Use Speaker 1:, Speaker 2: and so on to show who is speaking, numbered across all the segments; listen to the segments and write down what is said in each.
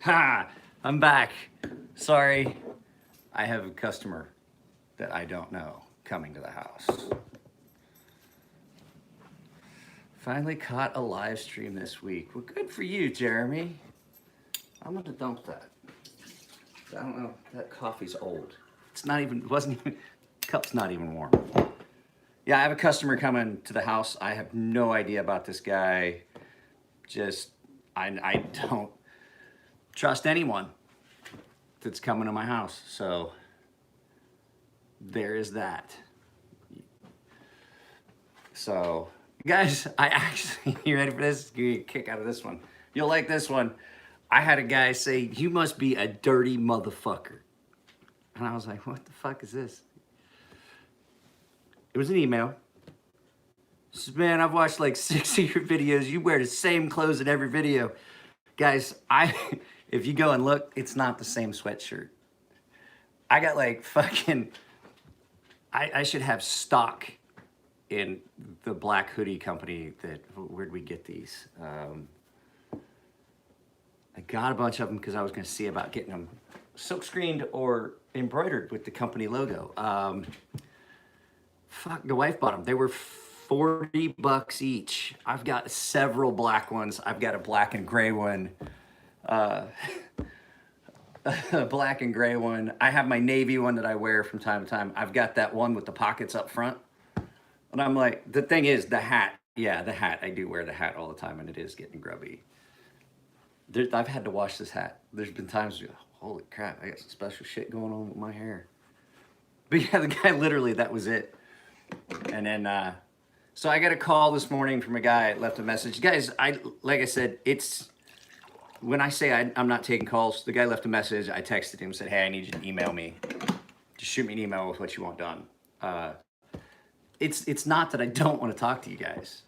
Speaker 1: Ha! I'm back. Sorry, I have a customer that I don't know coming to the house. Finally caught a live stream this week. Well, good for you, Jeremy. I'm gonna dump that. I don't know. That coffee's old. It's not even. It wasn't even. Cup's not even warm. Yeah, I have a customer coming to the house. I have no idea about this guy. Just, I don't trust anyone that's coming to my house. So there is that. So, guys, I actually, you ready for this? Give you a kick out of this one. You'll like this one. I had a guy say, "You must be a dirty motherfucker." And I was like, what the fuck is this? It was an email. He says, "Man, I've watched like 6 of your videos. You wear the same clothes in every video." Guys, if you go and look, it's not the same sweatshirt. I got like fucking, I should have stock in the black hoodie company where'd we get these? I got a bunch of them because I was gonna see about getting them silk screened or embroidered with the company logo. Fuck, the wife bought them. They were $40 each. I've got several black ones. I've got a black and gray one. A black and gray one. I have my navy one that I wear from time to time. I've got that one with the pockets up front. And I'm like, the thing is, the hat. Yeah, the hat. I do wear the hat all the time, and it is getting grubby. I've had to wash this hat. There's been times, holy crap, I got some special shit going on with my hair. But yeah, the guy literally, that was it. And then, so I got a call this morning from a guy, left a message. Guys, like I said, it's, when I say I'm not taking calls, the guy left a message. I texted him, said, "Hey, I need you to email me. Just shoot me an email with what you want done." It's not that I don't want to talk to you guys.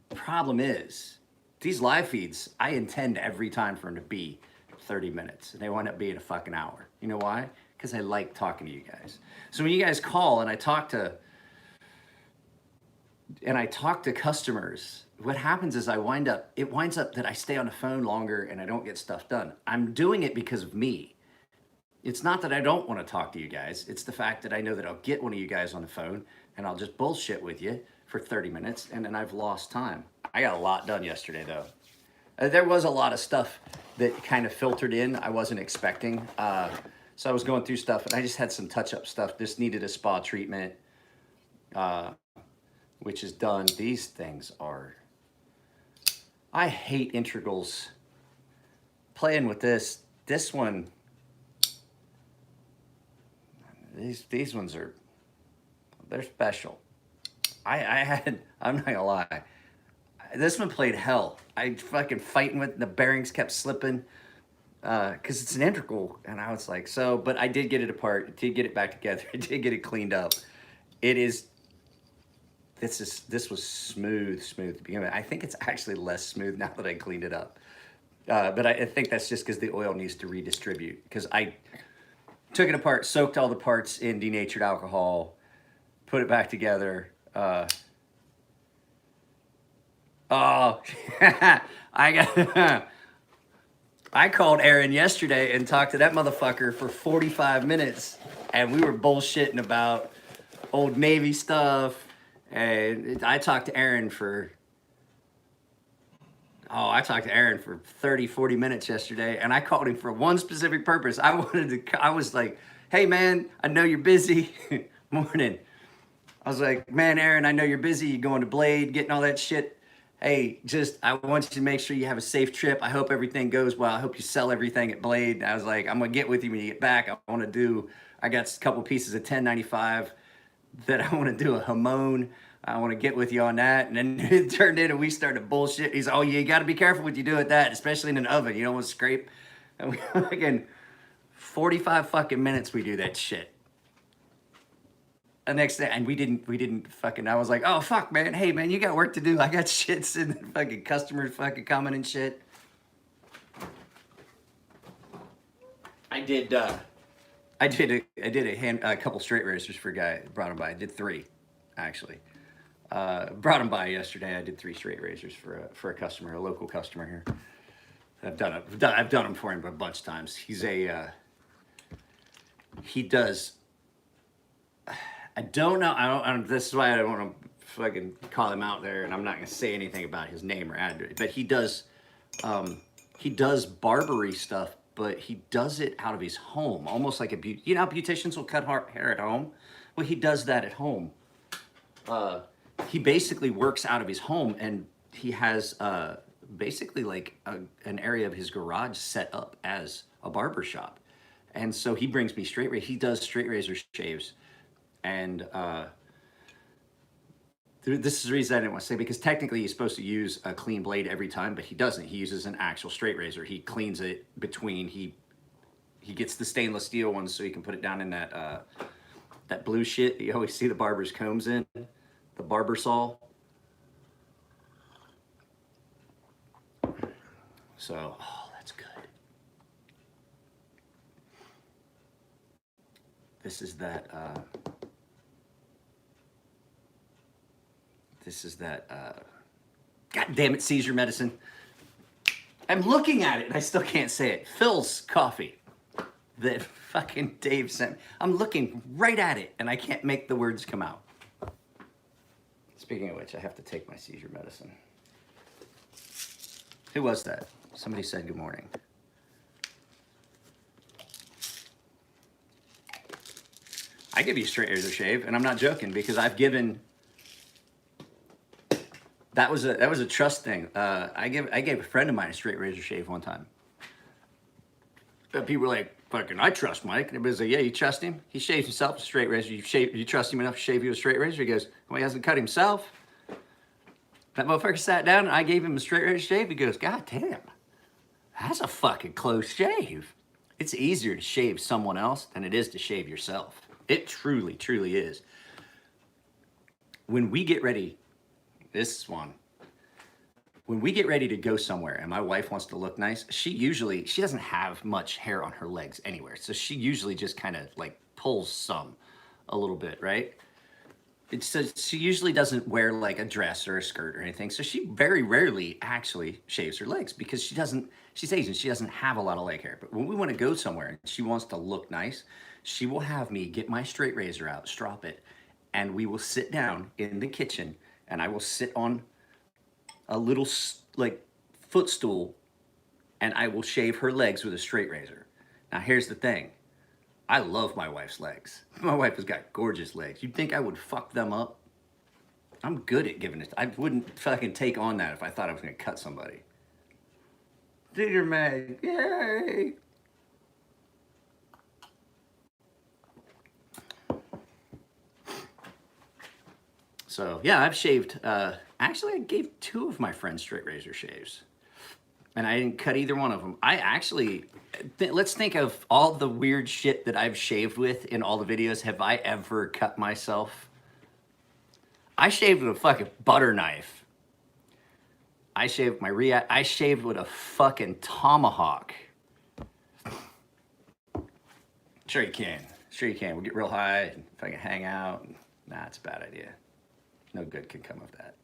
Speaker 1: The problem is, these live feeds, I intend every time for them to be 30 minutes. And they wind up being a fucking hour. You know why? Because I like talking to you guys. So when you guys call and I talk to customers, what happens is it winds up that I stay on the phone longer and I don't get stuff done. I'm doing it because of me. It's not that I don't want to talk to you guys. It's the fact that I know that I'll get one of you guys on the phone and I'll just bullshit with you for 30 minutes and then I've lost time. I got a lot done yesterday though. There was a lot of stuff that kind of filtered in I wasn't expecting. So I was going through stuff and I just had some touch-up stuff. This needed a spa treatment, which is done. These things are, I hate integrals. Playing with this one, these ones are, they're special. I'm not gonna lie, this one played hell. I fucking fighting with, the bearings kept slipping, cause it's an integral, and I was like, so, but I did get it apart, I did get it back together, I did get it cleaned up. This was smooth to begin with. I think it's actually less smooth now that I cleaned it up. But I think that's just because the oil needs to redistribute, because I took it apart, soaked all the parts in denatured alcohol, put it back together. Oh, I called Aaron yesterday and talked to that motherfucker for 45 minutes, and we were bullshitting about old Navy stuff. And I talked to Aaron for 30, 40 minutes yesterday, and I called him for one specific purpose. I was like, "Hey man, I know you're busy." Morning. I was like, "Man, Aaron, I know you're busy. You're going to Blade, getting all that shit. Hey, I want you to make sure you have a safe trip. I hope everything goes well. I hope you sell everything at Blade." And I was like, "I'm gonna get with you when you get back. I got a couple pieces of 1095 that I want to do a Hamon. I want to get with you on that." And then it turned into, we started bullshit. He's, "Oh, you got to be careful what you do with that, especially in an oven. You don't want to scrape." And we fucking 45 fucking minutes we do that shit. The next day, and we didn't fucking, I was like, "Oh fuck, man. Hey man, you got work to do. I got shit sitting there, fucking customers fucking coming and shit." I did a couple straight racers for a guy, brought him by. I did 3, actually. Brought him by yesterday. I did 3 straight racers for a customer, a local customer here. I've done him for him a bunch of times. He does. I don't know. I don't. This is why I don't want to fucking call him out there, and I'm not gonna say anything about his name or address. But he does. He does barbery stuff, but he does it out of his home, almost like you know how beauticians will cut hair at home. Well, he does that at home. He basically works out of his home, and he has basically like an area of his garage set up as a barber shop. And so he brings me straight razor. He does straight razor shaves, and this is the reason I didn't want to say, because technically he's supposed to use a clean blade every time, but he doesn't. He uses an actual straight razor. He cleans it between. He gets the stainless steel ones so he can put it down in that that blue shit that you always see the barber's combs in, the barber saw. So, oh, that's good. This is that. God damn it, seizure medicine. I'm looking at it and I still can't say it. Phil's coffee that fucking Dave sent me. I'm looking right at it and I can't make the words come out. Speaking of which, I have to take my seizure medicine. Who was that? Somebody said good morning. I give you a straight razor shave, and I'm not joking, because I've given. That was a trust thing. I gave a friend of mine a straight razor shave one time. People were like, "Fucking, I trust Mike." And it was like, "Yeah, you trust him? He shaves himself with a straight razor. You trust him enough to shave you with a straight razor?" He goes, "Well, he hasn't cut himself." That motherfucker sat down and I gave him a straight razor shave. He goes, "God damn, that's a fucking close shave." It's easier to shave someone else than it is to shave yourself. It truly, truly is. When we get ready, this is one. When we get ready to go somewhere and my wife wants to look nice, she doesn't have much hair on her legs anywhere. So she usually just kind of like pulls some a little bit, right? She usually doesn't wear like a dress or a skirt or anything. So she very rarely actually shaves her legs, because she's Asian, she doesn't have a lot of leg hair. But when we want to go somewhere and she wants to look nice, she will have me get my straight razor out, strop it, and we will sit down in the kitchen and I will sit on a little like footstool and I will shave her legs with a straight razor. Now here's the thing. I love my wife's legs. My wife has got gorgeous legs. You'd think I would fuck them up? I'm good at giving it. I wouldn't fucking take on that if I thought I was gonna cut somebody. Digger Mag, yay! So yeah, I've shaved, actually I gave 2 of my friends straight razor shaves. And I didn't cut either one of them. I actually, let's think of all the weird shit that I've shaved with in all the videos. Have I ever cut myself? I shaved with a fucking butter knife. I shaved I shaved with a fucking tomahawk. Sure you can. Sure you can. We'll get real high and fucking hang out. Nah, it's a bad idea. No good can come of that.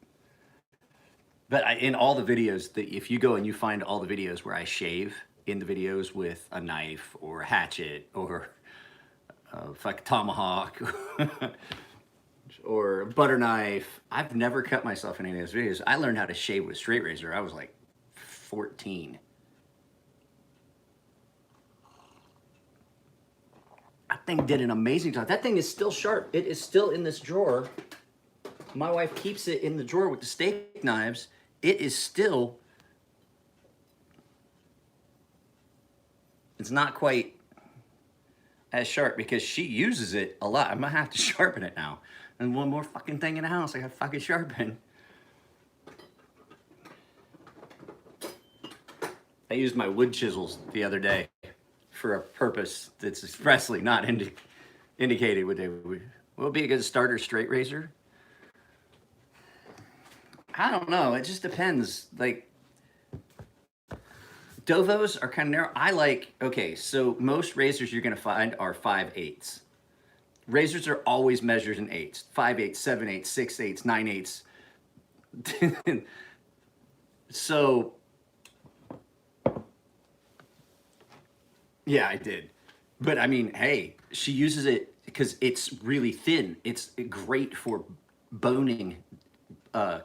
Speaker 1: But in all the videos, if you go and you find all the videos where I shave in the videos with a knife or a hatchet or a fucking tomahawk or a butter knife, I've never cut myself in any of those videos. I learned how to shave with a straight razor. I was like 14. That thing did an amazing job. That thing is still sharp. It is still in this drawer. My wife keeps it in the drawer with the steak knives. It is still, it's not quite as sharp because she uses it a lot. I'm gonna have to sharpen it now. And one more fucking thing in the house I gotta fucking sharpen. I used my wood chisels the other day for a purpose that's expressly not indicated. Would it be a good starter straight razor? I don't know. It just depends. Like, Dovos are kind of narrow. I like, okay, so most razors you're going to find are 5/8. Razors are always measured in eighths. 5/8, 7/8, 6/8, 9/8. So Yeah, I did. But I mean, hey, she uses it because it's really thin. It's great for boning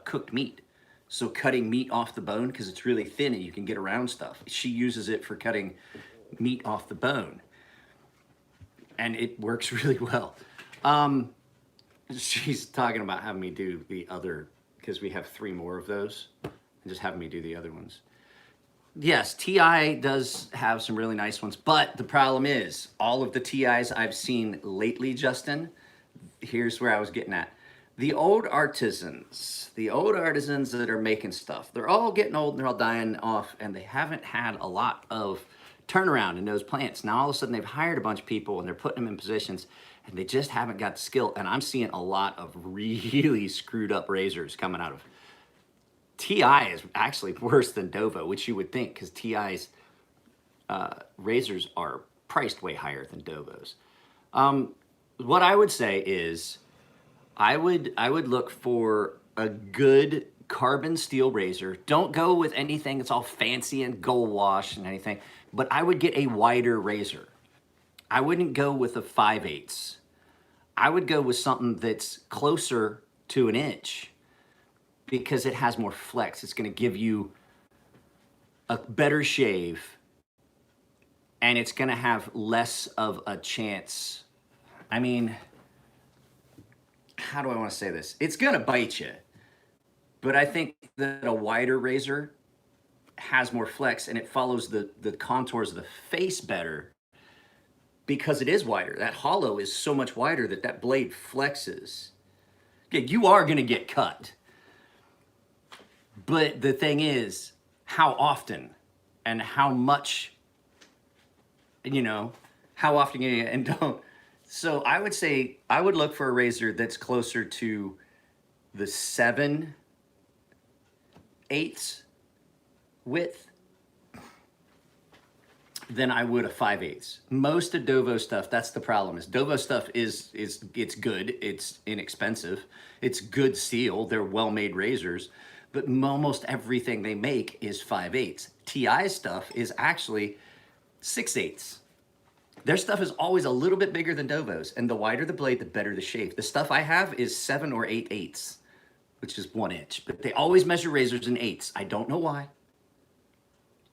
Speaker 1: cooked meat. So cutting meat off the bone because it's really thin and you can get around stuff. She uses it for cutting meat off the bone, and it works really well. Um, she's talking about having me do the other because we have three more of those, and just having me do the other ones. Yes, TI does have some really nice ones, but the problem is all of the TIs I've seen lately, Justin, here's where I was getting at. The old artisans that are making stuff, they're all getting old and they're all dying off, and they haven't had a lot of turnaround in those plants. Now all of a sudden they've hired a bunch of people and they're putting them in positions and they just haven't got the skill. And I'm seeing a lot of really screwed up razors coming out of TI is actually worse than Dovo, which you would think because TI's razors are priced way higher than Dovo's. What I would say is I would look for a good carbon steel razor. Don't go with anything that's all fancy and gold wash and anything, but I would get a wider razor. I wouldn't go with a 5/8. I would go with something that's closer to an inch because it has more flex. It's going to give you a better shave and it's going to have less of a chance. I mean, how do I want to say this? It's going to bite you, but I think that a wider razor has more flex and it follows the contours of the face better because it is wider. That hollow is so much wider that that blade flexes. Okay, you are going to get cut. But the thing is, how often and how much, you know, how often you and don't. So I would say I would look for a razor that's closer to the 7/8 width than I would a 5/8. Most of Dovo stuff, that's the problem. Is Dovo stuff is it's good, it's inexpensive, it's good steel, they're well-made razors, but almost everything they make is 5/8. TI stuff is actually 6/8. Their stuff is always a little bit bigger than Dovo's, and the wider the blade, the better the shave. The stuff I have is 7 or 8/8, which is 1 inch, but they always measure razors in eighths. I don't know why.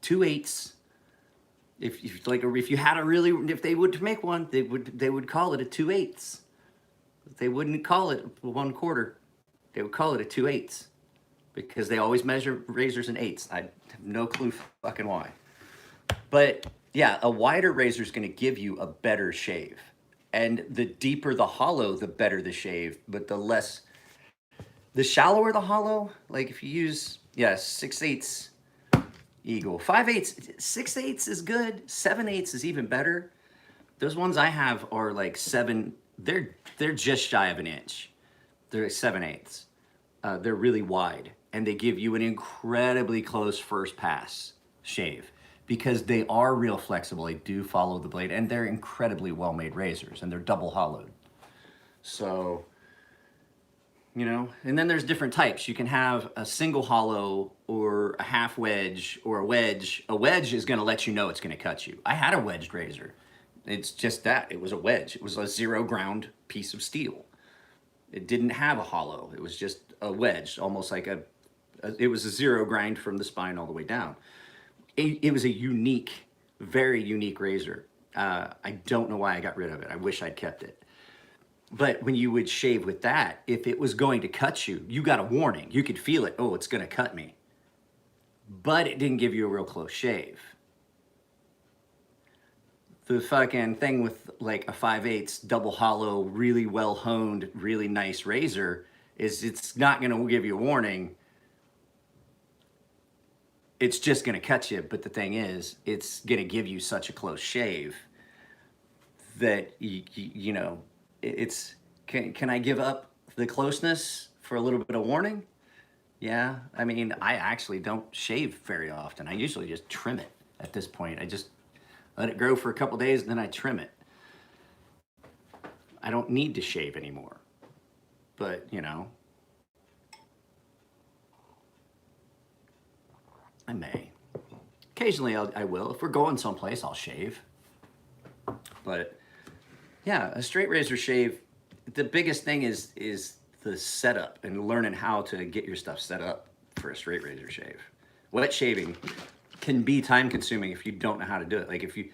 Speaker 1: 2/8. If you had a really, if they would make one, they would call it a 2/8. They wouldn't call it 1/4. They would call it a 2/8 because they always measure razors in eighths. I have no clue fucking why. But yeah, a wider razor is going to give you a better shave. And the deeper the hollow, the better the shave. But the shallower the hollow, like if you use, yeah, 6/8 eagle. 5/8, 6/8 is good. 7/8 is even better. Those ones I have are like seven, they're just shy of an inch. They're 7/8. They're really wide and they give you an incredibly close first pass shave because they are real flexible. They do follow the blade and they're incredibly well-made razors and they're double hollowed. So, you know, and then there's different types. You can have a single hollow or a half wedge or a wedge. A wedge is going to let you know it's going to cut you. I had a wedged razor. It's just that. It was a wedge. It was a 0 ground piece of steel. It didn't have a hollow. It was just a wedge, almost like it was a 0 grind from the spine all the way down. It was a unique, very unique razor. I don't know why I got rid of it. I wish I'd kept it. But when you would shave with that, if it was going to cut you, you got a warning. You could feel it. Oh, it's going to cut me. But it didn't give you a real close shave. The fucking thing with like a 5/8 double hollow, really well honed, really nice razor is it's not going to give you a warning. It's just going to cut you. But the thing is, it's going to give you such a close shave that, you know, it's, can I give up the closeness for a little bit of warning? Yeah. I mean, I actually don't shave very often. I usually just trim it at this point. I just let it grow for a couple days and then I trim it. I don't need to shave anymore. But, you know, I may. Occasionally I will. If we're going someplace, I'll shave. But yeah, a straight razor shave, the biggest thing is the setup and learning how to get your stuff set up for a straight razor shave. Wet shaving can be time consuming if you don't know how to do it. Like if you,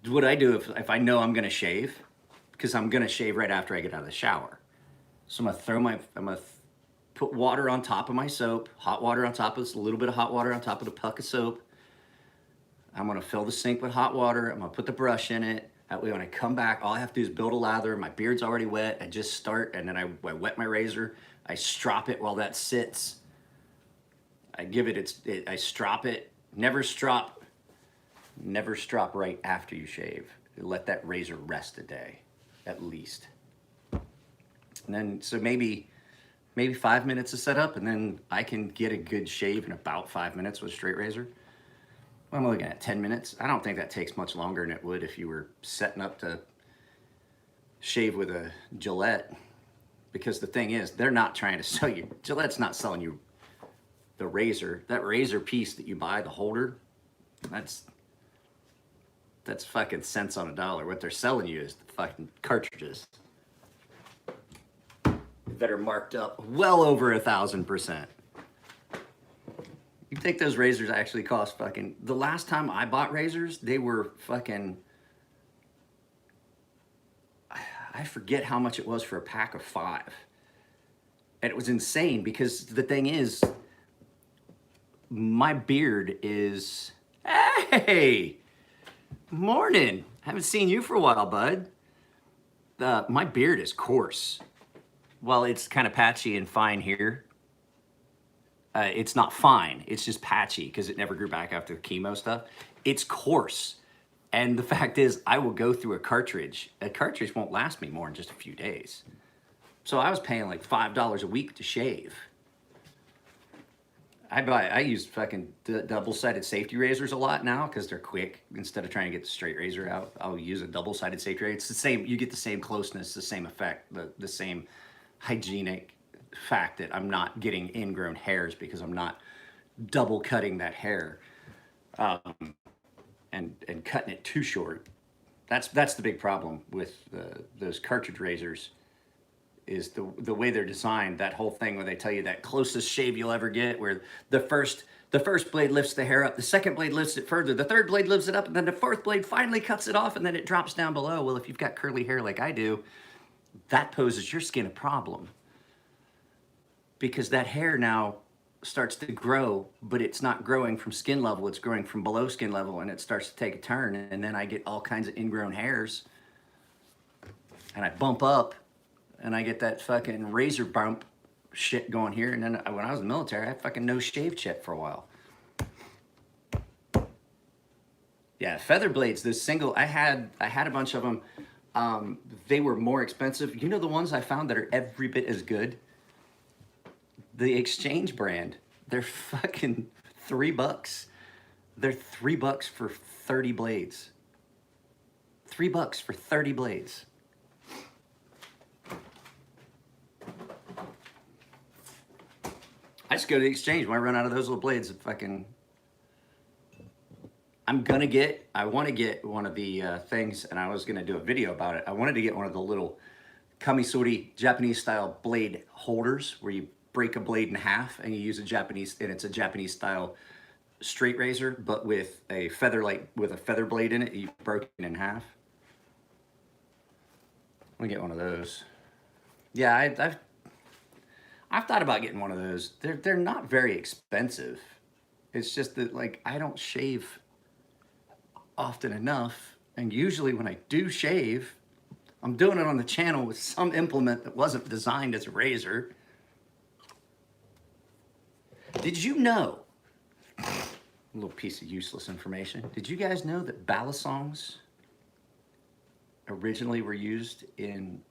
Speaker 1: what I do if I know I'm gonna shave, because I'm gonna shave right after I get out of the shower. So I'm gonna put water on top of my soap, hot water on top of this, a little bit of hot water on top of the puck of soap. I'm gonna fill the sink with hot water. I'm gonna put the brush in it. That way when I come back, all I have to do is build a lather. My beard's already wet. I just start, and then I wet my razor. I strop it while that sits. I give it, I strop it. Never strop right after you shave. Let that razor rest a day, at least. And then, so maybe 5 minutes to set up, and then I can get a good shave in about 5 minutes with a straight razor. I'm looking at 10 minutes. I don't think that takes much longer than it would if you were setting up to shave with a Gillette. Because the thing is, they're not trying to sell you, Gillette's not selling you the razor. That razor piece that you buy, the holder, that's fucking cents on a dollar. What they're selling you is the fucking cartridges that are marked up well over 1,000%. You think those razors actually cost fucking, the last time I bought razors, they were fucking, I forget how much it was for a pack of 5. And it was insane because the thing is, my beard is, hey, morning. Haven't seen you for a while, bud. My beard is coarse. Well, it's kind of patchy and fine here. It's not fine, it's just patchy because it never grew back after the chemo stuff. It's coarse. And the fact is, I will go through a cartridge. A cartridge won't last me more than just a few days. So I was paying like $5 a week to shave. I use fucking double-sided safety razors a lot now because they're quick. Instead of trying to get the straight razor out, I'll use a double-sided safety razor. It's the same, you get the same closeness, the same effect, the same hygienic fact that I'm not getting ingrown hairs because I'm not double cutting that hair and cutting it too short. That's the big problem with those cartridge razors, is the way they're designed. That whole thing where they tell you that closest shave you'll ever get, where the first blade lifts the hair up, the second blade lifts it further, the third blade lifts it up, and then the fourth blade finally cuts it off, and then it drops down below. Well, if you've got curly hair like I do, that poses your skin a problem, because that hair now starts to grow, but it's not growing from skin level, it's growing from below skin level, and it starts to take a turn, and then I get all kinds of ingrown hairs, and I bump up, and I get that fucking razor bump shit going here. And then when I was in the military, I fucking no shave shit for a while. Yeah, feather blades, those single, I had a bunch of them. They were more expensive. You know the ones I found that are every bit as good? The Exchange brand. They're fucking $3. They're $3 for 30 blades. $3 for 30 blades. I just go to the Exchange when I run out of those little blades. Fucking, I want to get one of the things, and I was gonna do a video about it. I wanted to get one of the little kamisori Japanese style blade holders where you break a blade in half and you use it's a Japanese style straight razor, but with a feather blade in it. You broke it in half. I'm gonna get one of those. Yeah, I've thought about getting one of those. They're not very expensive. It's just that, like, I don't shave often enough, and usually when I do shave, I'm doing it on the channel with some implement that wasn't designed as a razor. Did you know, a little piece of useless information, did you guys know that balisongs originally were used in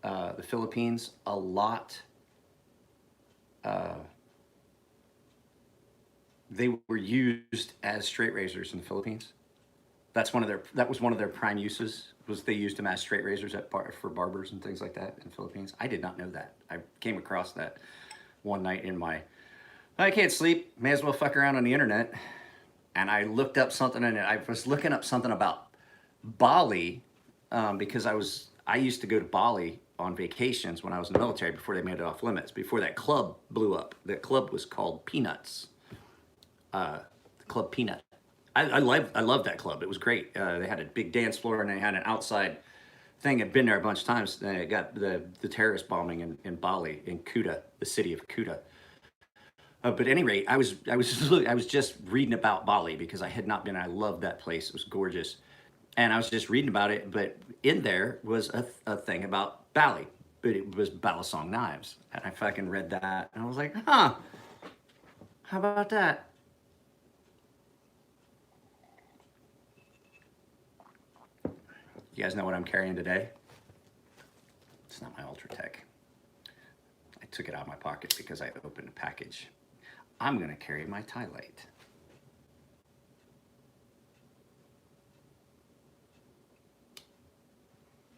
Speaker 1: the Philippines a lot? They were used as straight razors in the Philippines. That was one of their prime uses, was they used them as straight razors for barbers and things like that in the Philippines. I did not know that. I came across that one night I can't sleep, may as well fuck around on the internet. And I looked up something, and I was looking up something about Bali because I used to go to Bali on vacations when I was in the military before they made it off limits. Before that club blew up, that club was called Peanuts. Club Peanut. I love that club. It was great. They had a big dance floor and they had an outside thing. I'd been there a bunch of times. Then it got the terrorist bombing in Bali, in Kuta, the city of Kuta. But at any rate, I was just reading about Bali because I had not been. I loved that place. It was gorgeous, and I was just reading about it. But in there was a thing about Bali, but it was Balisong knives, and I fucking read that, and I was like, huh, how about that? You guys know what I'm carrying today? It's not my Ultratech. I took it out of my pocket because I opened a package. I'm gonna carry my Tylite.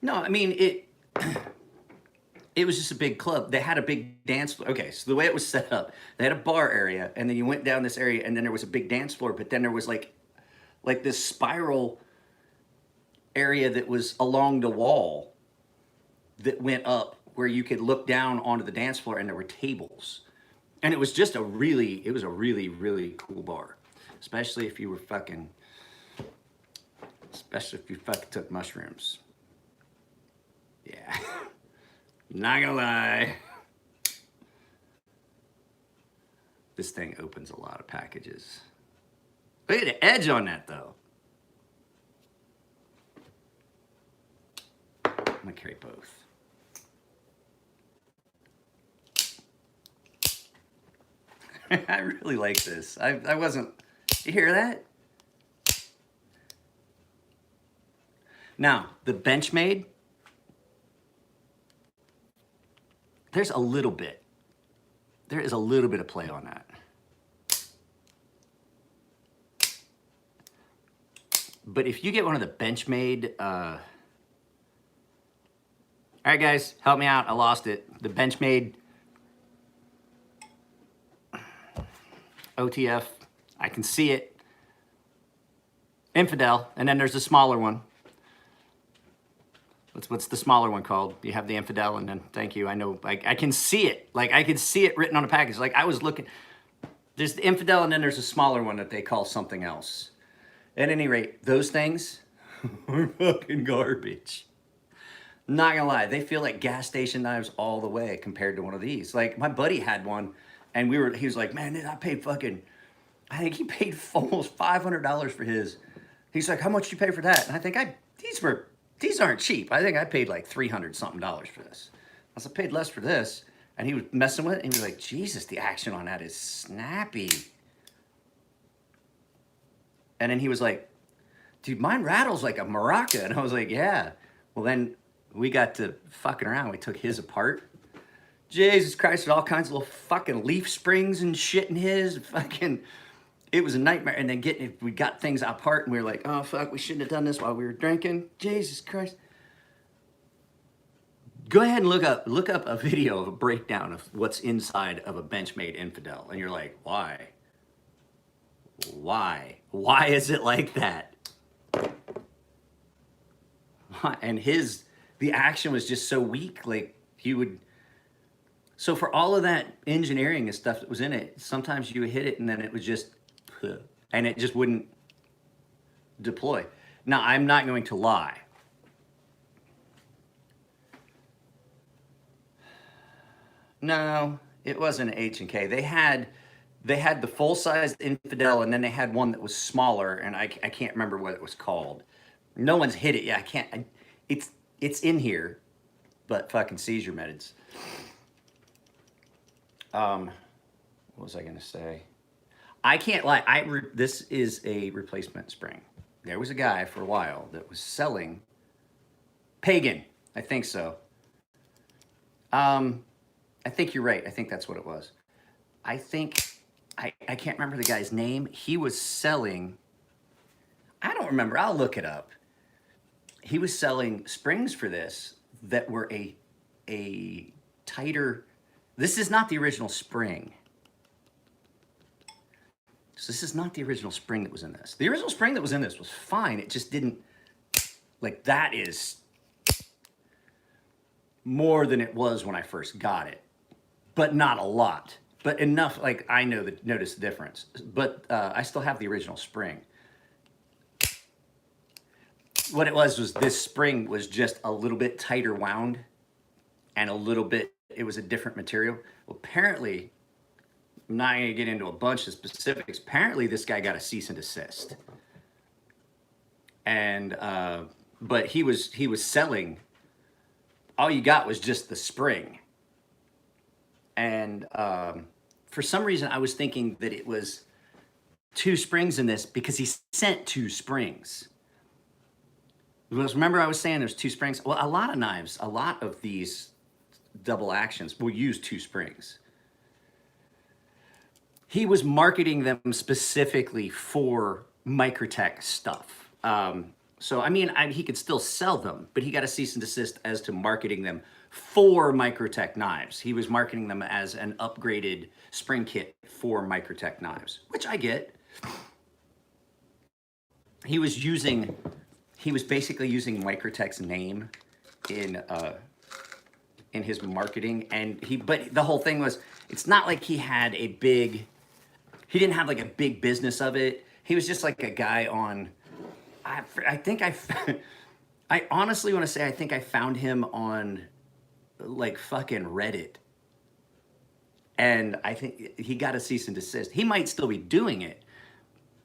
Speaker 1: No, I mean, it was just a big club. They had a big dance floor. Okay, so the way it was set up, they had a bar area, and then you went down this area, and then there was a big dance floor, but then there was like this spiral area that was along the wall that went up where you could look down onto the dance floor, and there were tables. And it was just really, really cool bar. Especially if you fucking took mushrooms. Yeah. Not gonna lie. This thing opens a lot of packages. Look at the edge on that though. I'm gonna carry both. I really like this. I wasn't, you hear that? Now, the Benchmade, there is a little bit of play on that. But if you get one of the Benchmade, all right guys, help me out, I lost it. The Benchmade OTF, I can see it. Infidel, and then there's a smaller one. What's the smaller one called? You have the Infidel, and then, thank you, I know, I can see it. Like, I can see it written on a package. Like, I was looking, there's the Infidel, and then there's a smaller one that they call something else. At any rate, those things are fucking garbage. Not gonna lie, they feel like gas station knives all the way compared to one of these. Like, my buddy had one, and he was like, man, I paid fucking, I think he paid almost $500 for his. He's like, how much did you pay for that? And I think these aren't cheap. I think I paid like $300 something for this. I said, paid less for this. And he was messing with it, and he was like, Jesus, the action on that is snappy. And then he was like, dude, mine rattles like a maraca. And I was like, yeah. Well, then we got to fucking around. We took his apart. Jesus Christ, all kinds of little fucking leaf springs and shit in his. Fucking, it was a nightmare. And then we got things apart, and we were like, oh, fuck, we shouldn't have done this while we were drinking. Jesus Christ. Go ahead and look up a video of a breakdown of what's inside of a Benchmade Infidel. And you're like, why? Why? Why is it like that? And the action was just so weak. Like, so for all of that engineering and stuff that was in it, sometimes you would hit it and then it was just, and it just wouldn't deploy. Now, I'm not going to lie. No, it wasn't an H&K. They had the full-sized Infidel, and then they had one that was smaller, and I can't remember what it was called. No one's hit it yet. I can't. It's in here, but fucking seizure meds. What was I gonna say? I can't lie. This is a replacement spring. There was a guy for a while that was selling Pagan. I think so. I think you're right. I think that's what it was. I can't remember the guy's name. He was selling, I don't remember. I'll look it up. He was selling springs for this that were a tighter, this is not the original spring. So this is not the original spring that was in this. The original spring that was in this was fine. It just didn't, like, that is more than it was when I first got it, but not a lot, but enough. Like I noticed the difference, but I still have the original spring. What it was this spring was just a little bit tighter wound and a little bit, it was a different material. Well, apparently, I'm not going to get into a bunch of specifics. Apparently, this guy got a cease and desist, and but he was selling. All you got was just the spring, and for some reason, I was thinking that it was 2 springs in this because he sent 2 springs. Remember, I was saying there's 2 springs. Well, a lot of knives, a lot of these double actions will use 2 springs. He was marketing them specifically for Microtech stuff. So, I mean, he could still sell them, but he got a cease and desist as to marketing them for Microtech knives. He was marketing them as an upgraded spring kit for Microtech knives, which I get. He was basically using Microtech's name in his marketing, and but the whole thing was, it's not like he didn't have like a big business of it. He was just like a guy on, I honestly want to say, I think I found him on like fucking Reddit. And I think he got a cease and desist. He might still be doing it,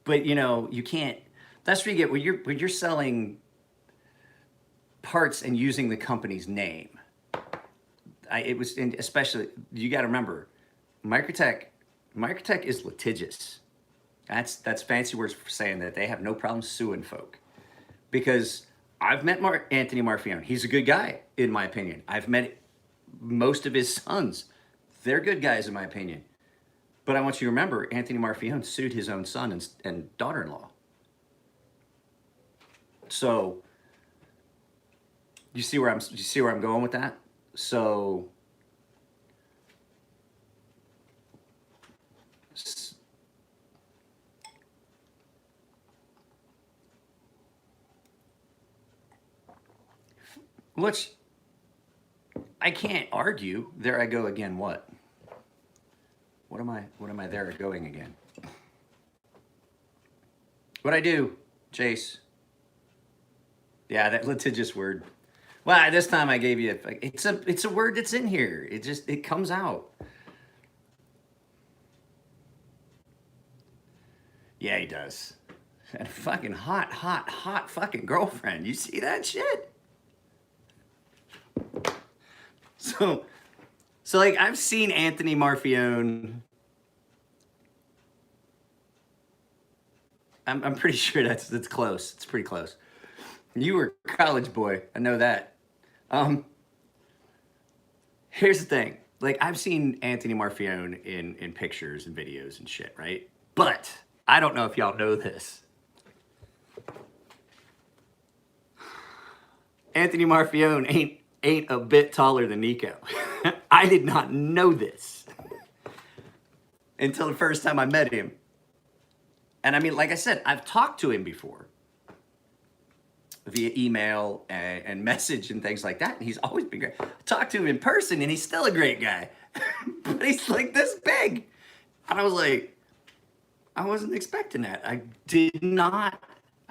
Speaker 1: but you can't, that's where you get, when you're selling parts and using the company's name. Especially, you got to remember, Microtech is litigious. That's fancy words for saying that they have no problem suing folk. Because I've met Anthony Marfione. He's a good guy, in my opinion. I've met most of his sons. They're good guys, in my opinion. But I want you to remember, Anthony Marfione sued his own son and daughter-in-law. So, you see where I'm going with that? So, which I can't argue. There I go again. What am I there going again? What'd I do, Chase? Yeah, that litigious word. Well, this time I gave you, it's a word that's in here. It comes out. Yeah, he does. And fucking hot fucking girlfriend. You see that shit? So like, I've seen Anthony Marfione. I'm pretty sure that's close. It's pretty close. You were a college boy. I know that. Here's the thing. Like, I've seen Anthony Marfione in pictures and videos and shit, right? But I don't know if y'all know this. Anthony Marfione ain't a bit taller than Nico. I did not know this until the first time I met him. And I mean, like I said, I've talked to him before via email and message and things like that. And he's always been great. I talked to him in person and he's still a great guy. But he's like this big. And I was like, I wasn't expecting that. I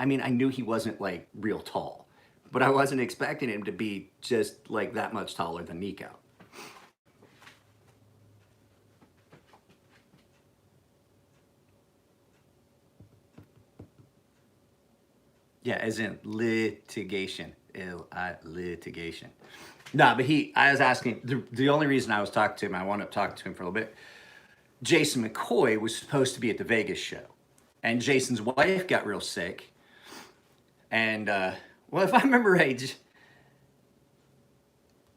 Speaker 1: mean, I knew he wasn't like real tall, but I wasn't expecting him to be just like that much taller than Nico. Yeah, as in litigation. Litigation. No, but I was asking, the only reason I was talking to him, I wanted to talk to him for a little bit. Jason McCoy was supposed to be at the Vegas show, and Jason's wife got real sick. And, well, if I remember right, Jason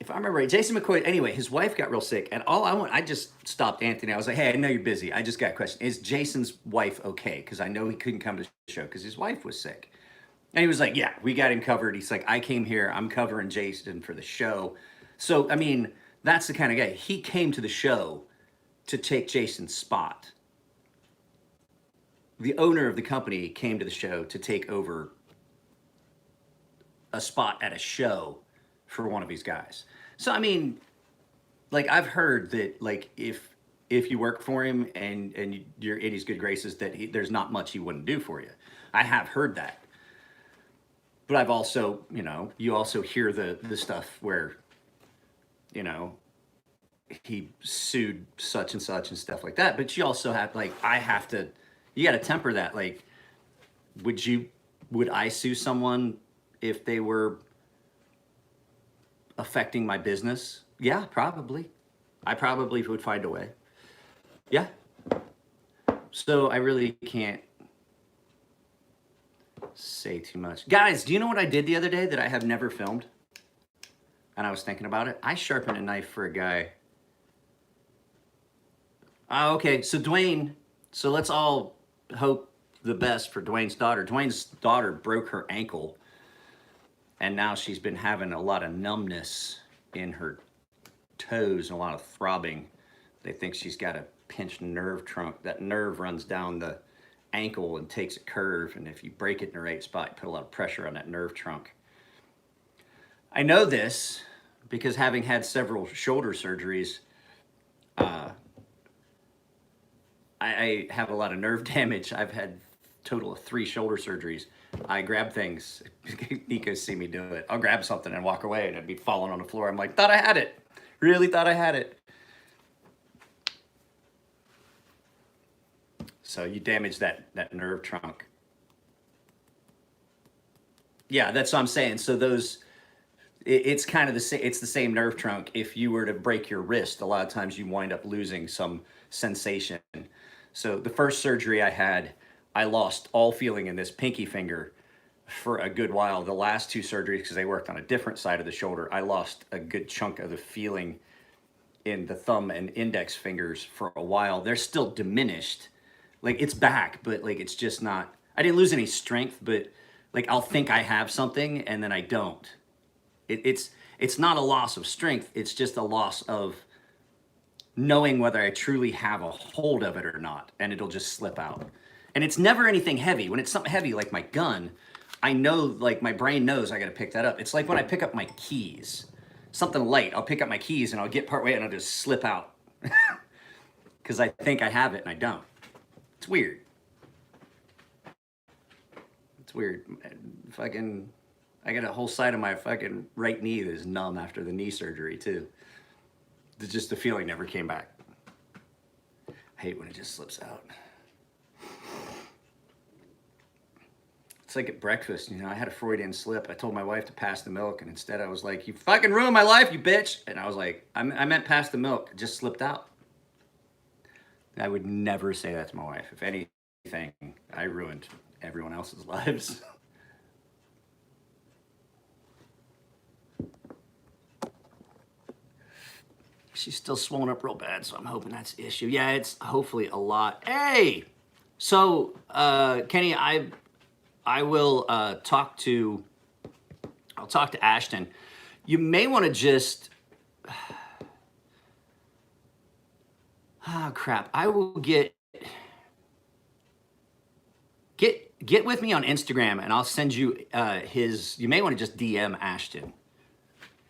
Speaker 1: McCoy, anyway, his wife got real sick, and I just stopped Anthony. I was like, hey, I know you're busy. I just got a question. Is Jason's wife okay? Because I know he couldn't come to the show because his wife was sick. And he was like, yeah, we got him covered. He's like, I came here. I'm covering Jason for the show. So, I mean, that's the kind of guy. He came to the show to take Jason's spot. The owner of the company came to the show to take over a spot at a show for one of these guys. So I mean, like I've heard that like if you work for him and you're in his good graces, that there's not much he wouldn't do for you. I have heard that, but I've also, you also hear the stuff where, you know, he sued such and such and stuff like that. But you also have like I have to, you got to temper that. Like, would you, would I sue someone if they were affecting my business? Yeah, probably. I probably would find a way. Yeah. So I really can't say too much. Guys, do you know what I did the other day that I have never filmed? And I was thinking about it. I sharpened a knife for a guy. Okay, so Dwayne, so let's all hope the best for Dwayne's daughter. Dwayne's daughter broke her ankle, and now she's been having a lot of numbness in her toes and a lot of throbbing. They think she's got a pinched nerve trunk. That nerve runs down the ankle and takes a curve, and if you break it in the right spot, you put a lot of pressure on that nerve trunk. I know this because having had several shoulder surgeries, I have a lot of nerve damage. I've had a total of 3 shoulder surgeries. I grab things. Nico's see me do it. I'll grab something and walk away, and I'd be falling on the floor. I'm like, thought I had it. Really thought I had it. So you damage that nerve trunk. Yeah, that's what I'm saying. So those, it's kind of the same. It's the same nerve trunk. If you were to break your wrist, a lot of times you wind up losing some sensation. So the first surgery I had, I lost all feeling in this pinky finger for a good while. The last 2 surgeries, because they worked on a different side of the shoulder, I lost a good chunk of the feeling in the thumb and index fingers for a while. They're still diminished. Like it's back, but like it's just not, I didn't lose any strength, but like I'll think I have something and then I don't. It's not a loss of strength. It's just a loss of knowing whether I truly have a hold of it or not, and it'll just slip out. And it's never anything heavy. When it's something heavy like my gun, I know, like my brain knows I got to pick that up. It's like when I pick up my keys, something light, I'll pick up my keys and I'll get partway and I'll just slip out because I think I have it and I don't. It's weird. It's weird. I got a whole side of my fucking right knee that is numb after the knee surgery too. Just the feeling never came back. I hate when it just slips out. It's like at breakfast, I had a Freudian slip. I told my wife to pass the milk, and instead I was like, you fucking ruined my life, you bitch. And I was like, I meant pass the milk. It just slipped out. I would never say that to my wife. If anything, I ruined everyone else's lives. She's still swollen up real bad, so I'm hoping that's the issue. Yeah, it's hopefully a lot. Hey! So, Kenny, I will talk to Ashton. You may want to just, oh crap, I will get with me on Instagram and I'll send you you may want to just DM Ashton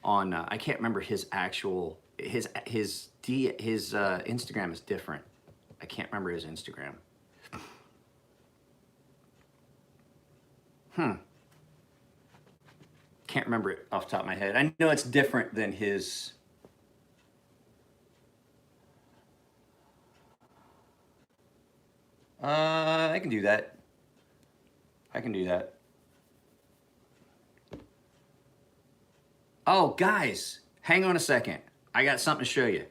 Speaker 1: on, I can't remember his actual, his Instagram is different. I can't remember his Instagram. Can't remember it off the top of my head. I know it's different than his. I can do that. Oh, guys, hang on a second. I got something to show you.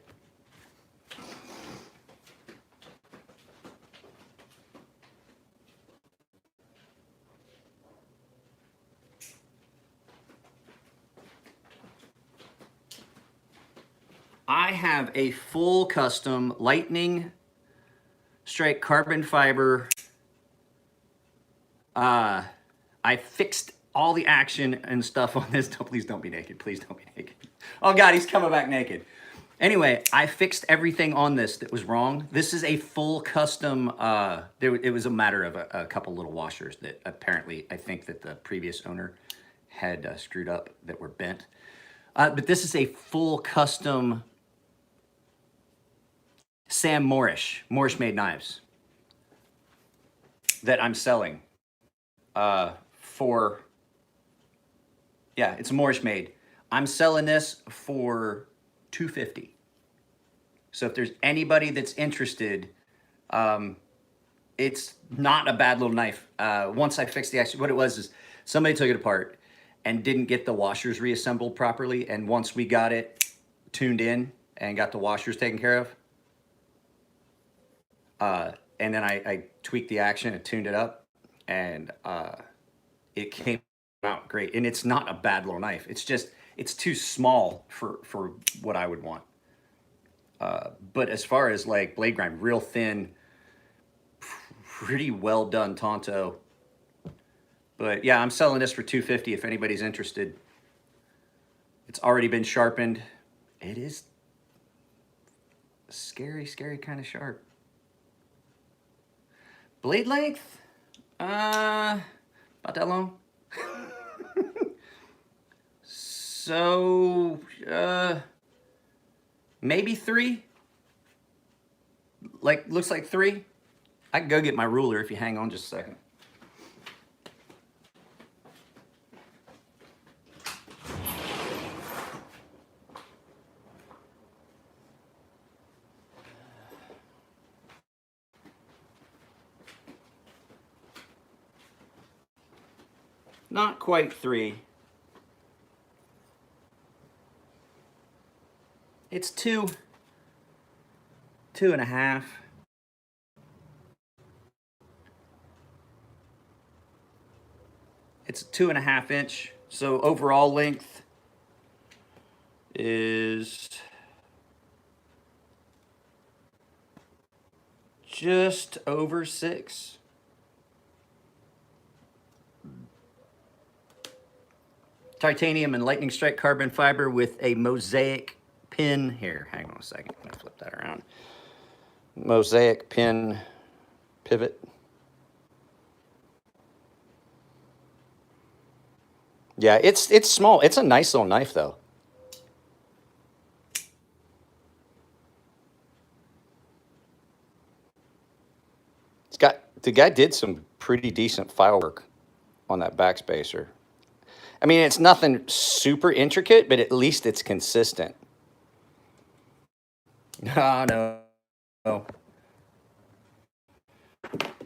Speaker 1: I have a full custom lightning strike carbon fiber. I fixed all the action and stuff on this. Please don't be naked. Please don't be naked. Oh God, he's coming back naked. Anyway, I fixed everything on this that was wrong. This is a full custom, it was a matter of a couple little washers that apparently I think that the previous owner had screwed up that were bent. But this is a full custom Sam Moorish made knives that I'm selling for, yeah, it's Moorish made. I'm selling this for $250. So if there's anybody that's interested, it's not a bad little knife. Once I fixed what it was is somebody took it apart and didn't get the washers reassembled properly. And once we got it tuned in and got the washers taken care of, and then I tweaked the action and tuned it up, and it came out great. And it's not a bad little knife. It's just, it's too small for what I would want. But as far as like blade grind, real thin, pretty well done Tonto. But yeah, I'm selling this for $250 if anybody's interested. It's already been sharpened. It is scary kind of sharp. Blade length, about that long. So, maybe 3. Like, looks like 3. I can go get my ruler if you hang on just a second. Not quite 3. It's 2, 2.5. It's a 2.5 inch. So overall length is just over 6. Titanium and lightning strike carbon fiber with a mosaic pin. Here, hang on a second. I'm gonna flip that around. Mosaic pin pivot. Yeah, it's small. It's a nice little knife though. It's got, the guy did some pretty decent file work on that backspacer. I mean, it's nothing super intricate, but at least it's consistent. No.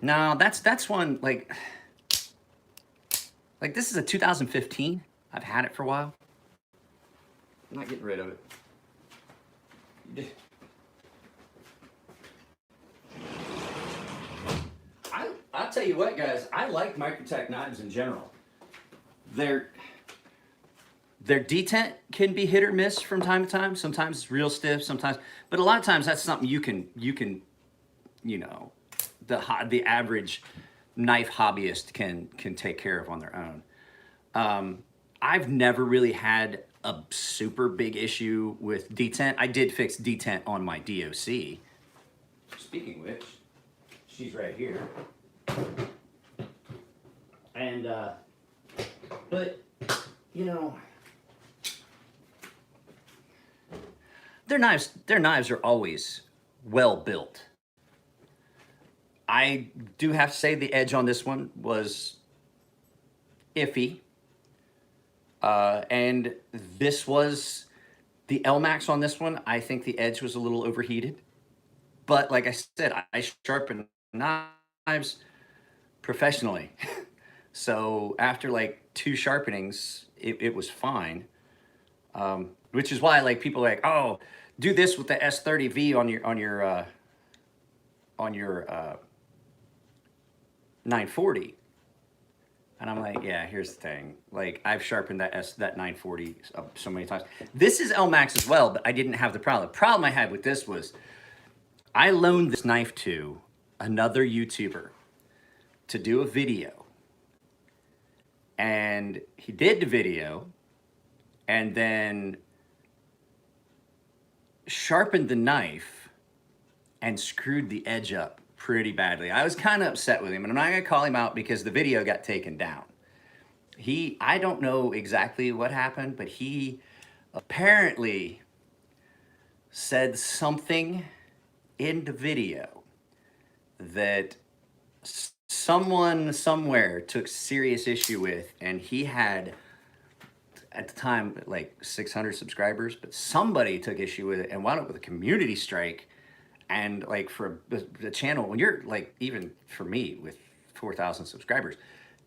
Speaker 1: No, that's one like this is a 2015. I've had it for a while. I'm not getting rid of it. I'll tell you what, guys, I like Microtech knives in general. Their detent can be hit or miss from time to time. Sometimes it's real stiff, sometimes, but a lot of times that's something you can, you know, the average knife hobbyist can take care of on their own. I've never really had a super big issue with detent. I did fix detent on my DOC. Speaking of which, she's right here. And, but, you know, their knives are always well built. I do have to say the edge on this one was iffy. And this was the LMAX on this one. I think the edge was a little overheated. But like I said, I sharpen knives professionally. So after like 2 sharpenings, it was fine. Which is why like people are like, oh, do this with the S30V on your 940. And I'm like, yeah, here's the thing. Like, I've sharpened that 940 so many times. This is LMAX as well, but I didn't have the problem. The problem I had with this was I loaned this knife to another YouTuber to do a video. And he did the video and then sharpened the knife and screwed the edge up pretty badly. I was kind of upset with him, and I'm not gonna call him out because the video got taken down. I don't know exactly what happened, but he apparently said something in the video that someone somewhere took serious issue with, and he had at the time like 600 subscribers, but somebody took issue with it and wound up with a community strike. And like for the channel, when you're like, even for me with 4,000 subscribers,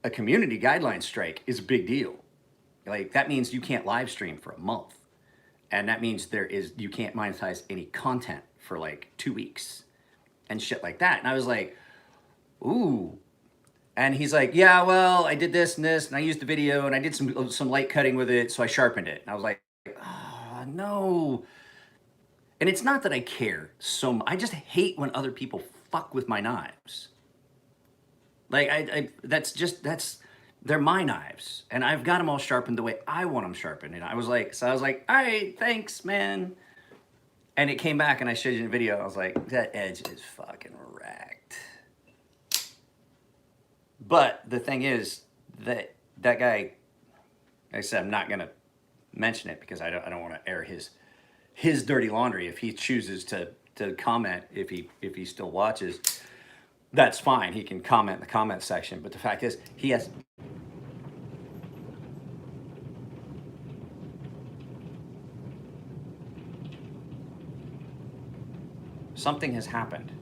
Speaker 1: a community guideline strike is a big deal. Like that means you can't live stream for a month. And that means you can't monetize any content for like 2 weeks and shit like that. And I was like, ooh. And he's like, yeah, well, I did this and this, and I used the video, and I did some light cutting with it, so I sharpened it. And I was like, oh, no. And it's not that I care so much. I just hate when other people fuck with my knives. Like, they're my knives. And I've got them all sharpened the way I want them sharpened. And I was like, all right, thanks, man. And it came back and I showed you the video. I was like, that edge is fucking wrecked. But the thing is that guy, like I said, I'm not gonna mention it because I don't want to air his dirty laundry. If he chooses to comment, if he still watches, that's fine. He can comment in the comment section. But the fact is, he has. Something has happened.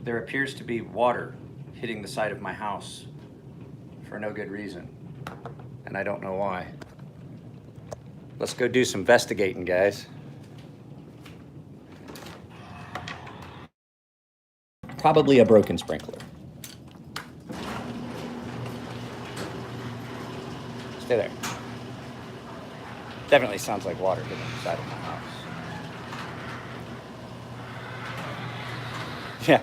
Speaker 1: There appears to be water hitting the side of my house for no good reason. And I don't know why. Let's go do some investigating, guys. Probably a broken sprinkler. Stay there. Definitely sounds like water hitting the side of my house. Yeah.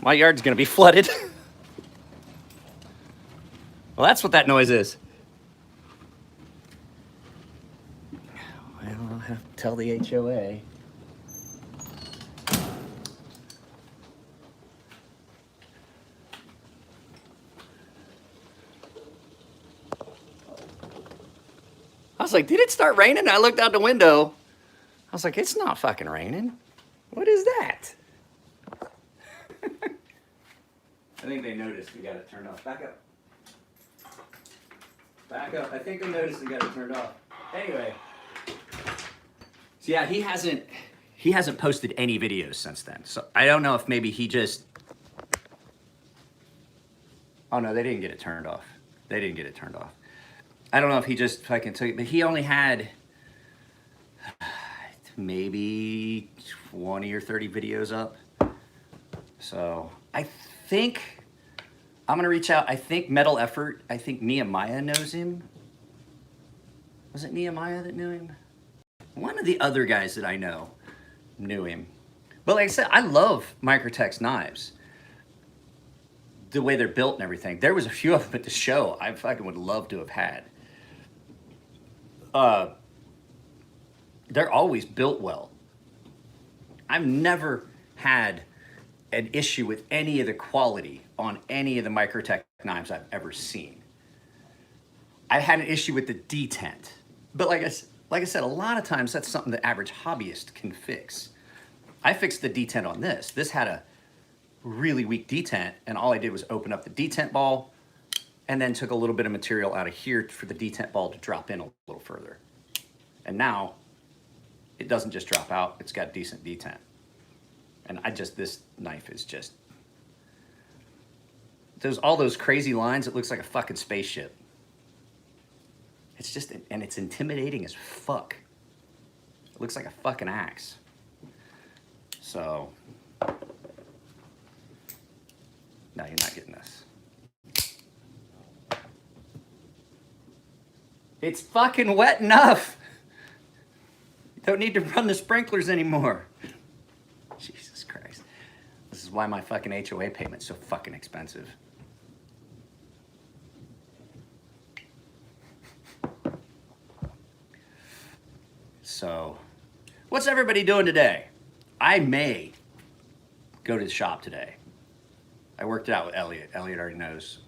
Speaker 1: My yard's gonna be flooded. Well, that's what that noise is. Well, I'll have to tell the HOA. I was like, did it start raining? I looked out the window. I was like, it's not fucking raining. What is that? I think they noticed we got it turned off. Back up. Back up. I think they noticed we got it turned off. Anyway. So yeah, he hasn't posted any videos since then. So I don't know if maybe he just. Oh no, they didn't get it turned off. They didn't get it turned off. I don't know if he just fucking took it, but he only had maybe 20 or 30 videos up. So I think I'm gonna reach out. I think Metal Effort, I think Nehemiah knows him. Was it Nehemiah that knew him? One of the other guys that I know knew him. But like I said, I love Microtex knives. The way they're built and everything. There was a few of them at the show I fucking would love to have had. They're always built well. I've never had an issue with any of the quality on any of the Microtex knives I've ever seen. I had an issue with the detent, but like I said, a lot of times that's something the average hobbyist can fix. I fixed the detent on this. This had a really weak detent, and all I did was open up the detent ball and then took a little bit of material out of here for the detent ball to drop in a little further. And now it doesn't just drop out, it's got decent detent. And this knife is just, all those crazy lines, it looks like a fucking spaceship. It's just, and it's intimidating as fuck. It looks like a fucking axe. So, no, you're not getting this. It's fucking wet enough. You don't need to run the sprinklers anymore. Jesus Christ. This is why my fucking HOA payment's so fucking expensive. So, what's everybody doing today? I may go to the shop today. I worked it out with Elliot. Elliot already knows.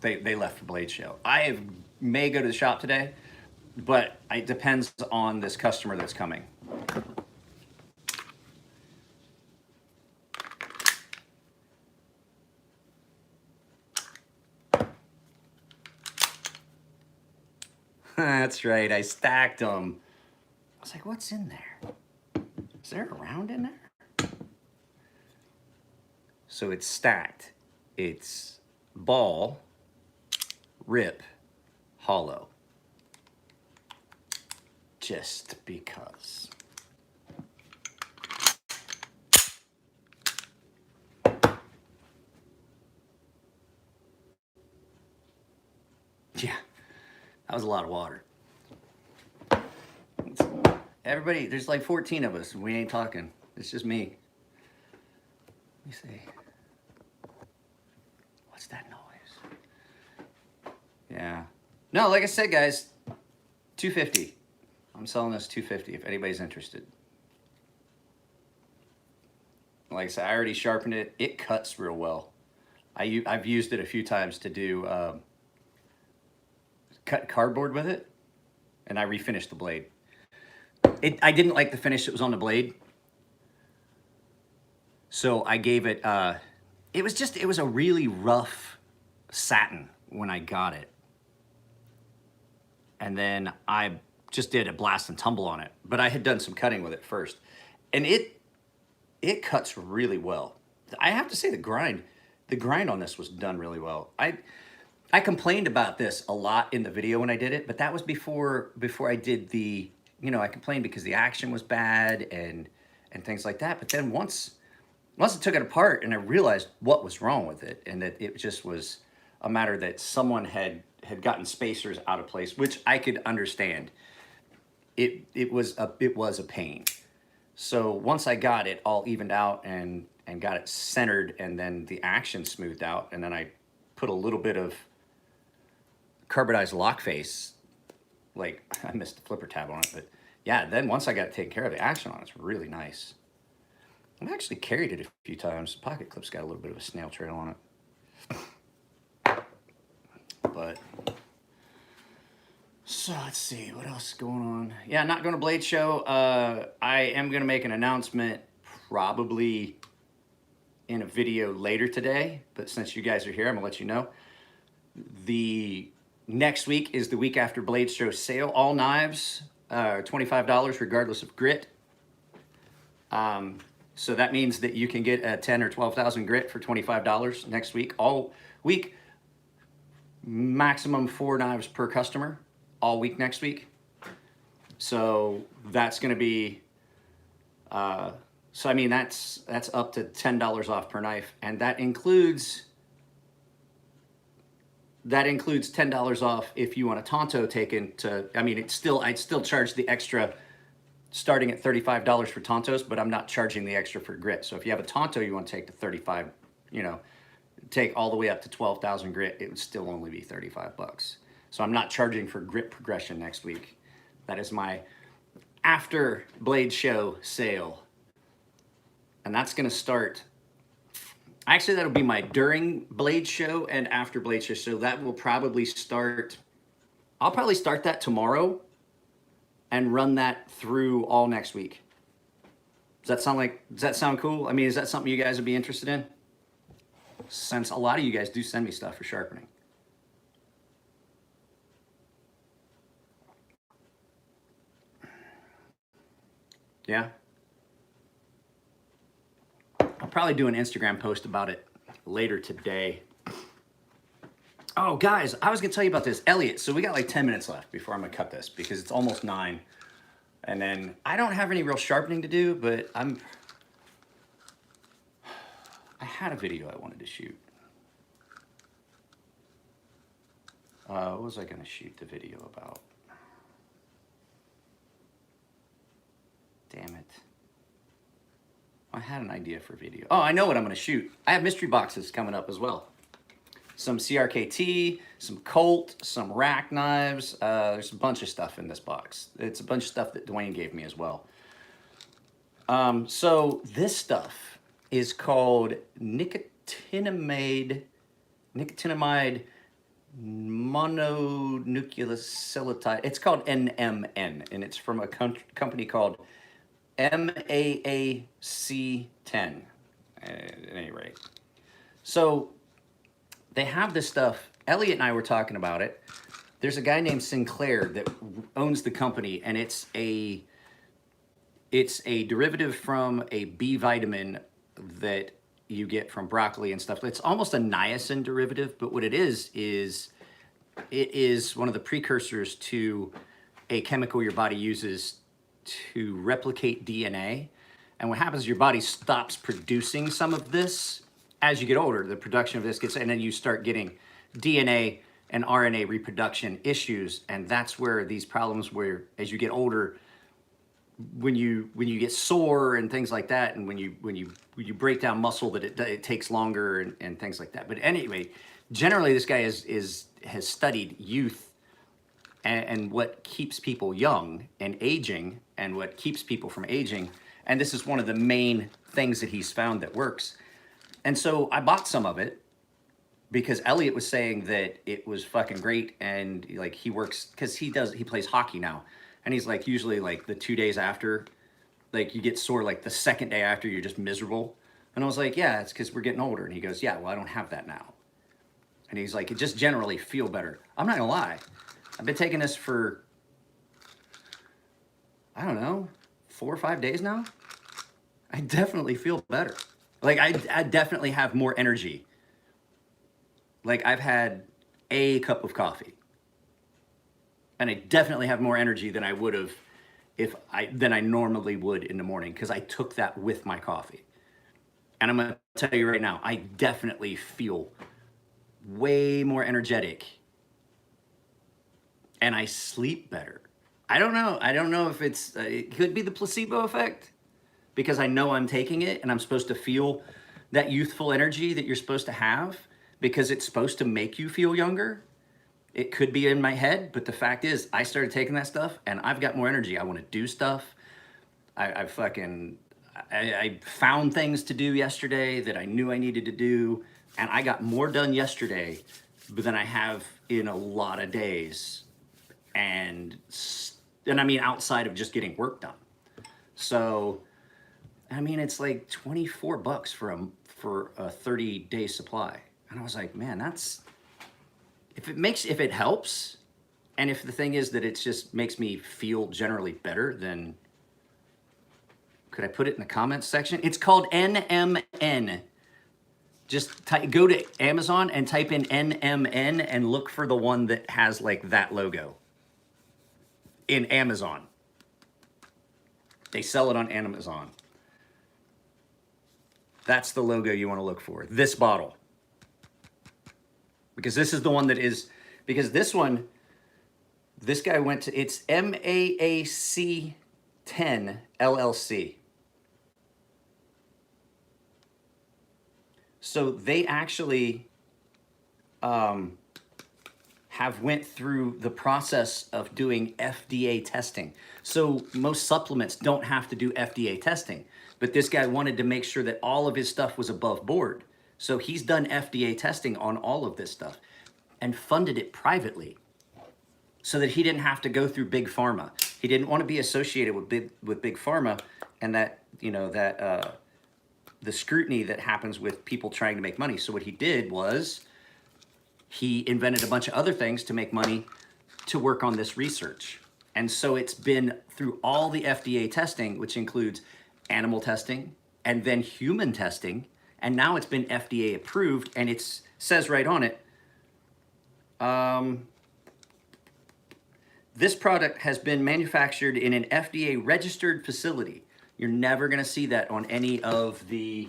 Speaker 1: They left for Blade Show. May go to the shop today, but it depends on this customer that's coming. That's right, I stacked them. I was like, what's in there? Is there a round in there? So it's stacked. It's ball, rip, hollow. Just because. Yeah, that was a lot of water. Everybody, there's like 14 of us. We ain't talking. It's just me. Let me see. What's that noise? Yeah. No, like I said, guys, $250. I'm selling this $250 if anybody's interested. Like I said, I already sharpened it. It cuts real well. I've used it a few times to do cut cardboard with it, and I refinished the blade. I didn't like the finish that was on the blade, so I gave it, it was a really rough satin when I got it. And then I just did a blast and tumble on it, but I had done some cutting with it first, and it cuts really well. I have to say the grind on this was done really well. I complained about this a lot in the video when I did it, but that was before I did the, I complained because the action was bad and things like that. But then once I took it apart and I realized what was wrong with it, and that it just was a matter that someone had gotten spacers out of place, which I could understand. It was a pain. So once I got it all evened out and got it centered, and then the action smoothed out, and then I put a little bit of carbonized lock face, like I missed the flipper tab on it, but yeah, then once I got it taken care of, the action on it's really nice. I've actually carried it a few times. The pocket clip's got a little bit of a snail trail on it. But, so let's see, what else is going on? Yeah, not going to Blade Show. I am going to make an announcement probably in a video later today, but since you guys are here, I'm going to let you know. The next week is the week after Blade Show sale. All knives are $25 regardless of grit. So that means that you can get a 10 or 12,000 grit for $25 next week. All week, maximum 4 knives per customer all week next week. So that's going to be, so I mean, that's up to $10 off per knife. And that includes $10 off if you want a Tonto taken to, I mean, I'd still charge the extra starting at $35 for Tontos, but I'm not charging the extra for grit. So if you have a Tonto you want to take to 35, take all the way up to 12,000 grit, it would still only be 35 bucks. So I'm not charging for grit progression next week. That is my after Blade Show sale. And that's going to start, actually that'll be my during Blade Show and after Blade Show. So that will probably start, I'll probably start that tomorrow and run that through all next week. Does that sound cool? I mean, is that something you guys would be interested in? Since a lot of you guys do send me stuff for sharpening. Yeah. I'll probably do an Instagram post about it later today. Oh, guys, I was going to tell you about this. Elliot, so we got like 10 minutes left before I'm going to cut this because it's almost 9. And then I don't have any real sharpening to do, but I had a video I wanted to shoot. What was I going to shoot the video about? Damn it. I had an idea for a video. Oh, I know what I'm going to shoot. I have mystery boxes coming up as well. Some CRKT, some Colt, some rack knives. There's a bunch of stuff in this box. It's a bunch of stuff that Dwayne gave me as well. So this stuff is called nicotinamide mononucleosylotide. It's called NMN, and it's from a company called MAAC10. At any rate, so they have this stuff. Elliot and I were talking about it. There's a guy named Sinclair that owns the company, and it's a derivative from a B vitamin that you get from broccoli and stuff. It's almost a niacin derivative, but what it is it is one of the precursors to a chemical your body uses to replicate DNA. And what happens is your body stops producing some of this as you get older. The production of this gets, and then you start getting DNA and RNA reproduction issues. And that's where these problems, where as you get older, when you get sore and things like that, and when you break down muscle, that it takes longer and things like that. But anyway, generally this guy has studied youth and what keeps people young and aging, and what keeps people from aging. And this is one of the main things that he's found that works. And so I bought some of it because Elliot was saying that it was fucking great. And like, he works, because he plays hockey now. And he's like, usually like the 2 days after, like you get sore, like the second day after, you're just miserable. And I was like, yeah, it's because we're getting older. And he goes, yeah, well, I don't have that now. And he's like, it just generally feel better. I'm not gonna lie. I've been taking this for, I don't know, 4 or 5 days now. I definitely feel better. Like I definitely have more energy. Like I've had a cup of coffee, and I definitely have more energy than I would have than I normally would in the morning, because I took that with my coffee. And I'm gonna tell you right now, I definitely feel way more energetic, and I sleep better. I don't know if it's, it could be the placebo effect, because I know I'm taking it and I'm supposed to feel that youthful energy that you're supposed to have, because it's supposed to make you feel younger. It could be in my head, but the fact is I started taking that stuff and I've got more energy. I want to do stuff. I found things to do yesterday that I knew I needed to do, and I got more done yesterday than I have in a lot of days. And I mean, outside of just getting work done. So, I mean, it's like $24 for a 30-day supply. And I was like, man, that's, if it helps, and if the thing is that it just makes me feel generally better, then could I put it in the comments section? It's called NMN. Just go to Amazon and type in NMN and look for the one that has like that logo in Amazon. They sell it on Amazon. That's the logo you want to look for. This bottle. Because this is the one that is, because this one, this guy went to, it's MAAC10 LLC. So they actually have went through the process of doing FDA testing. So most supplements don't have to do FDA testing, but this guy wanted to make sure that all of his stuff was above board. So he's done FDA testing on all of this stuff and funded it privately so that he didn't have to go through big pharma. He didn't want to be associated with big pharma, and that, you know, that the scrutiny that happens with people trying to make money. So what he did was he invented a bunch of other things to make money to work on this research. And so it's been through all the FDA testing, which includes animal testing and then human testing. And now it's been FDA approved, and it says right on it, this product has been manufactured in an FDA registered facility. You're never gonna see that on any of the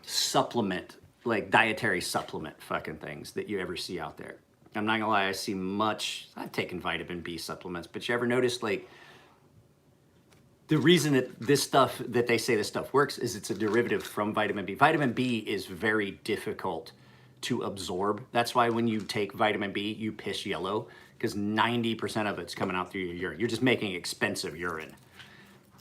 Speaker 1: supplement, like dietary supplement fucking things that you ever see out there. I'm not gonna lie, I see much, I've taken vitamin B supplements, but you ever noticed, like, the reason that this stuff, that they say this stuff works, is it's a derivative from vitamin B. Vitamin B is very difficult to absorb. That's why when you take vitamin B, you piss yellow, because 90% of it's coming out through your urine. You're just making expensive urine.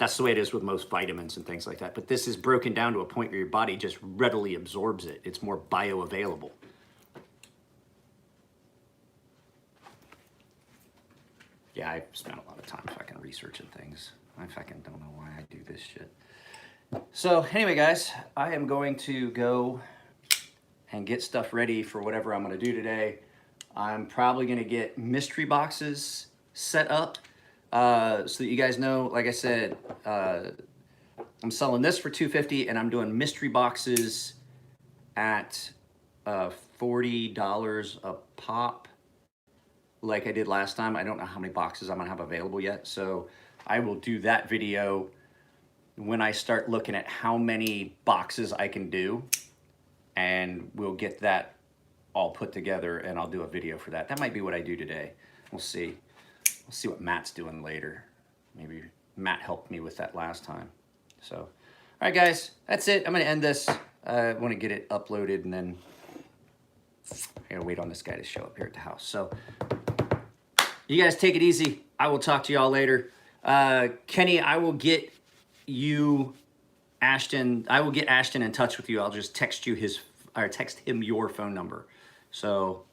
Speaker 1: That's the way it is with most vitamins and things like that. But this is broken down to a point where your body just readily absorbs it. It's more bioavailable. Yeah, I spent a lot of time fucking researching things. I fucking don't know why I do this shit. So anyway, guys, I am going to go and get stuff ready for whatever I'm going to do today. I'm probably going to get mystery boxes set up so that you guys know, like I said, I'm selling this for $250 and I'm doing mystery boxes at $40 a pop like I did last time. I don't know how many boxes I'm gonna have available yet, so I will do that video when I start looking at how many boxes I can do, and we'll get that all put together and I'll do a video for that. That might be what I do today. We'll see. We'll see what Matt's doing later. Maybe Matt helped me with that last time. So, all right, guys, that's it. I'm gonna end this. I want to get it uploaded, and then I gotta wait on this guy to show up here at the house. So, you guys take it easy. I will talk to y'all later. Kenny, I will get you, Ashton. I will get Ashton in touch with you. I'll just text you his, or text him your phone number. So